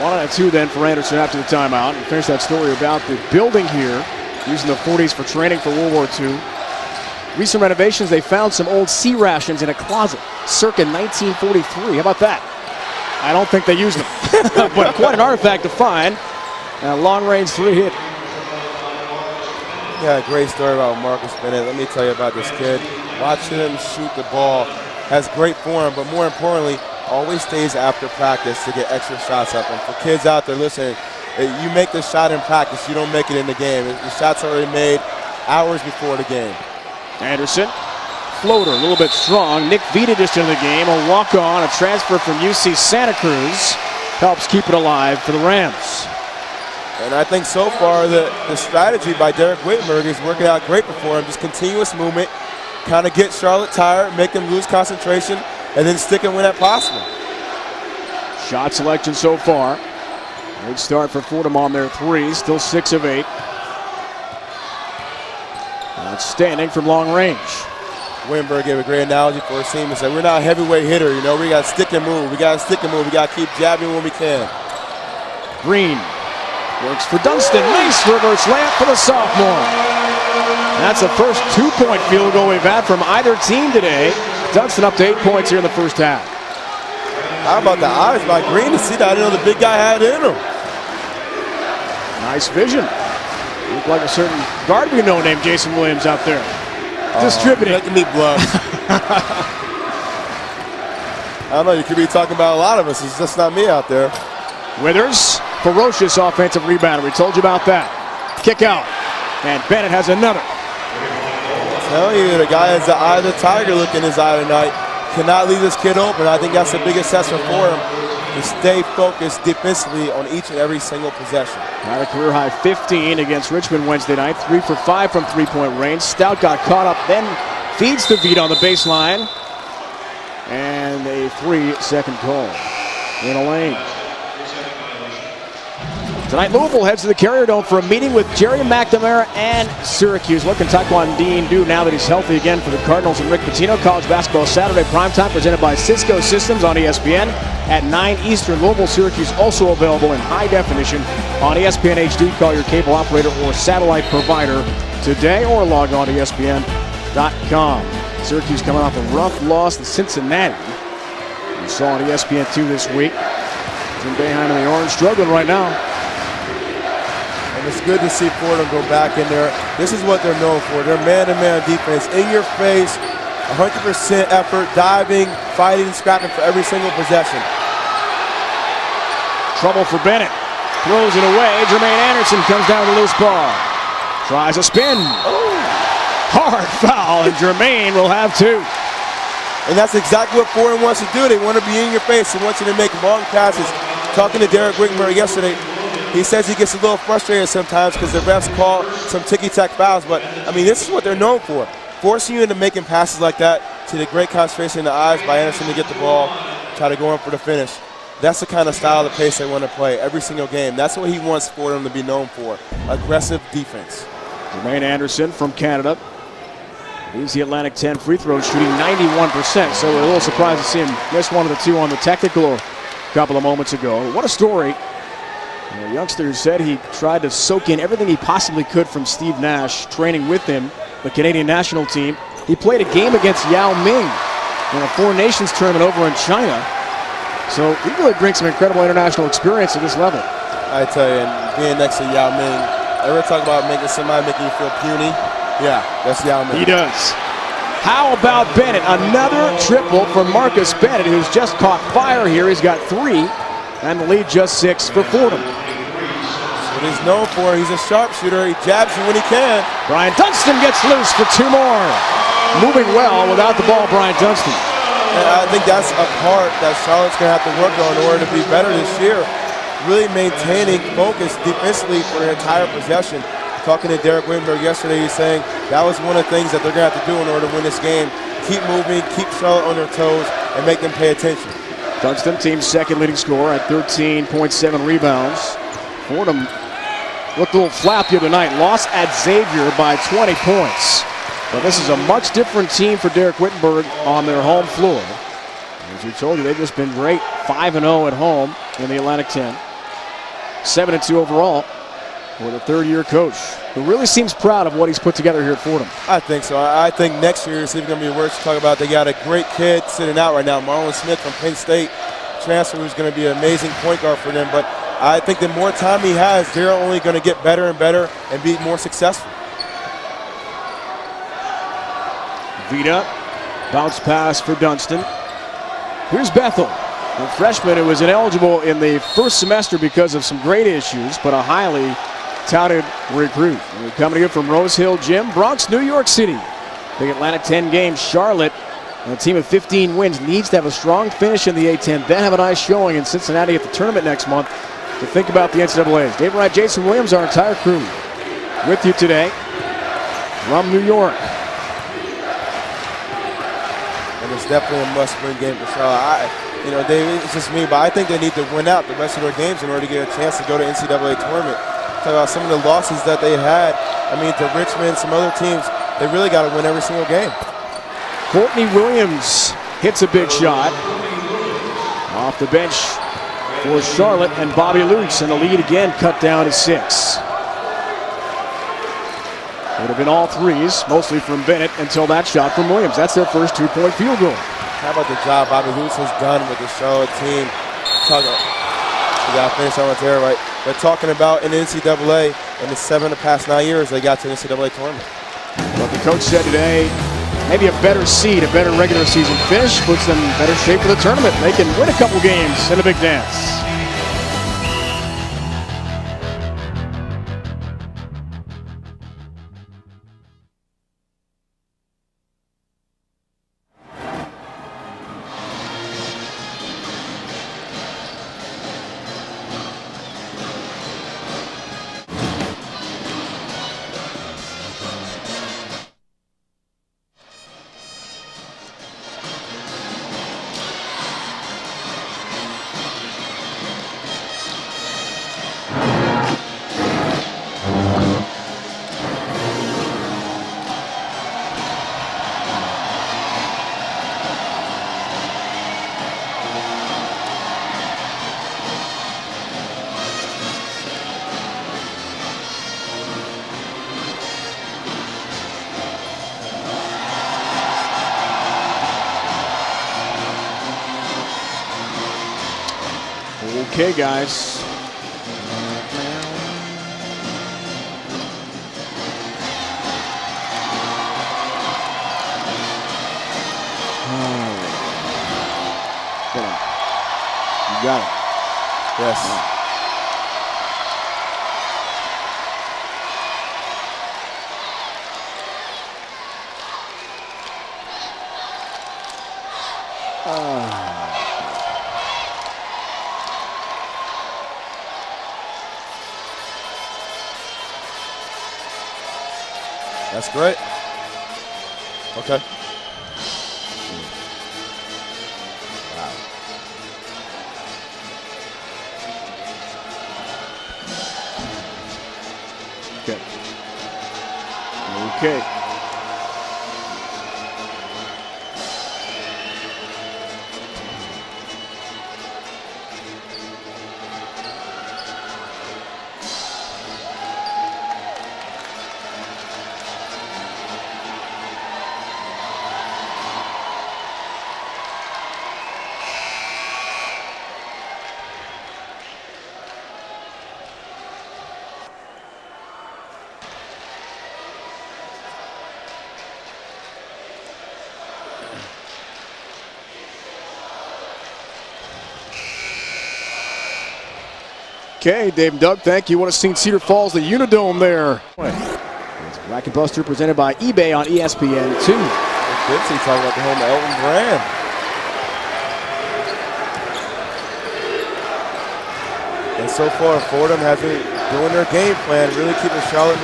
1-2 then for Anderson after the timeout. And finish that story about the building here, using the 40s for training for World War II. Recent renovations, they found some old sea rations in a closet circa 1943. How about that? I don't think they used them, but quite an artifact to find. And a long-range 3 hit. Yeah, a great story about Marcus Bennett. Let me tell you about this kid. Watching him shoot the ball, has great form, but more importantly, always stays after practice to get extra shots up. And for kids out there listening, you make the shot in practice, you don't make it in the game. The shot's already made hours before the game. Anderson, floater, a little bit strong. Nick Vita just into the game, a walk-on, a transfer from UC Santa Cruz. Helps keep it alive for the Rams. And I think so far the strategy by Derek Wittenberg is working out great for him. Just continuous movement, kind of get Charlotte tired, make them lose concentration, and then stick and win at possible. Shot selection so far. Good start for Fordham on their 3, still 6 of 8. Outstanding from long range. Wittenberg gave a great analogy for his team and said, we're not a heavyweight hitter, you know, we got to stick and move. We got to stick and move. We got to keep jabbing when we can. Green works for Dunston. Nice reverse layup for the sophomore. That's the first 2-point field goal we've had from either team today. Dunston up to 8 points here in the first half. How about the eyes by Green to see that? I didn't know the big guy had it in him. Nice vision. Looked like a certain guard we know named Jason Williams out there. Distributing. Making me blush. I don't know, you could be talking about a lot of us. It's just not me out there. Withers, ferocious offensive rebounder. We told you about that. Kick out. And Bennett has another. I'm telling you, the guy has the eye of the tiger look in his eye tonight. Cannot leave this kid open. I think that's the biggest assessment for him, to stay focused defensively on each and every single possession. Had a career high 15 against Richmond Wednesday night. 3 for 5 from 3-point range. Stout got caught up, then feeds to Vita on the baseline. And a 3-second call in a lane. Tonight, Louisville heads to the Carrier Dome for a meeting with Jerry McNamara and Syracuse. What can Taekwon Dean do now that he's healthy again for the Cardinals and Rick Pitino? College basketball Saturday primetime presented by Cisco Systems on ESPN at 9 Eastern. Louisville, Syracuse also available in high definition on ESPN HD. Call your cable operator or satellite provider today or log on to ESPN.com. Syracuse coming off a rough loss to Cincinnati. You saw on ESPN2 this week. Jim Boeheim and the Orange struggling right now. And it's good to see Fordham go back in there. This is what they're known for. They're man-to-man defense, in your face, 100% effort, diving, fighting, scrapping for every single possession. Trouble for Bennett. Throws it away. Jermaine Anderson comes down with a loose ball. Tries a spin. Oh. Hard foul, and Jermaine will have 2. And that's exactly what Fordham wants to do. They want to be in your face. They want you to make long passes. Talking to Derek Wittenberg yesterday, he says he gets a little frustrated sometimes because the refs call some ticky-tack fouls. But, I mean, this is what they're known for. Forcing you into making passes like that to the great concentration in the eyes by Anderson to get the ball, try to go in for the finish. That's the kind of style of pace they want to play every single game. That's what he wants Fordham to be known for, aggressive defense. Jermaine Anderson from Canada leads the Atlantic 10 free throws, shooting 91%. So we're a little surprised to see him miss one of the 2 on the technical a couple of moments ago. What a story. The youngster said he tried to soak in everything he possibly could from Steve Nash training with him, the Canadian national team. He played a game against Yao Ming in a Four Nations tournament over in China. So he really brings some incredible international experience at this level. I tell you, and being next to Yao Ming, ever talk about making somebody making you feel puny? Yeah, that's Yao Ming. He does. How about Bennett? Another triple for Marcus Bennett, who's just caught fire here. He's got 3, and the lead just 6 for Fordham. What he's known for, he's a sharpshooter. He jabs you when he can. Brian Dunston gets loose for 2 more. Moving well without the ball, Brian Dunston. And I think that's a part that Charlotte's going to have to work on in order to be better this year. Really maintaining focus defensively for the entire possession. Talking to Derek Wittenberg yesterday, he's saying that was one of the things that they're going to have to do in order to win this game. Keep moving, keep Charlotte on their toes, and make them pay attention. Dunston, team's second leading scorer at 13.7 rebounds. Fordham looked a little flat the other night. Lost at Xavier by 20 points. But this is a much different team for Derek Wittenberg on their home floor. As we told you, they've just been great. 5-0 at home in the Atlantic 10. 7-2 overall with a third-year coach who really seems proud of what he's put together here at Fordham. I think so. I think next year is even going to be worse to talk about. They got a great kid sitting out right now, Marlon Smith from Penn State, transfer, who's going to be an amazing point guard for them. But I think the more time he has, they're only going to get better and better and be more successful. Vita, bounce pass for Dunston. Here's Bethel, a freshman who was ineligible in the first semester because of some grade issues, but a highly touted recruit. We're coming here from Rose Hill Gym, Bronx, New York City. Big Atlantic 10 games. Charlotte, a team of 15 wins, needs to have a strong finish in the A10, then have a nice showing in Cincinnati at the tournament next month to think about the NCAAs. Dave Wright, Jason Williams, our entire crew with you today from New York. And it's definitely a must-win game for Charlotte. You know, it's just me, but I think they need to win out the rest of their games in order to get a chance to go to NCAA tournament. Talk about some of the losses that they had. I mean, to Richmond, some other teams, they really got to win every single game. Courtney Williams hits a big shot off the bench for Charlotte, and Bobby Lutz, and the lead again cut down to 6. Would have been all threes, mostly from Bennett, until that shot from Williams. That's their first two-point field goal. How about the job Bobby Lutz has done with the Charlotte team? We got to finish on with there, right? They're talking about in the NCAA, in the 7 of the past 9 years, they got to the NCAA tournament. What the coach said today, maybe a better seed, a better regular season finish, puts them in better shape for the tournament. They can win a couple games in a big dance. Okay, guys. You got it. Yes. That's great. Okay. Wow. Okay. Okay. Okay, Dave and Doug, thank you. You would have seen Cedar Falls, the Unidome there. It's Bracket Buster presented by eBay on ESPN2. Quincy talking about the home of Elton Brand. And so far, Fordham has been doing their game plan, really keeping Charlotte moving.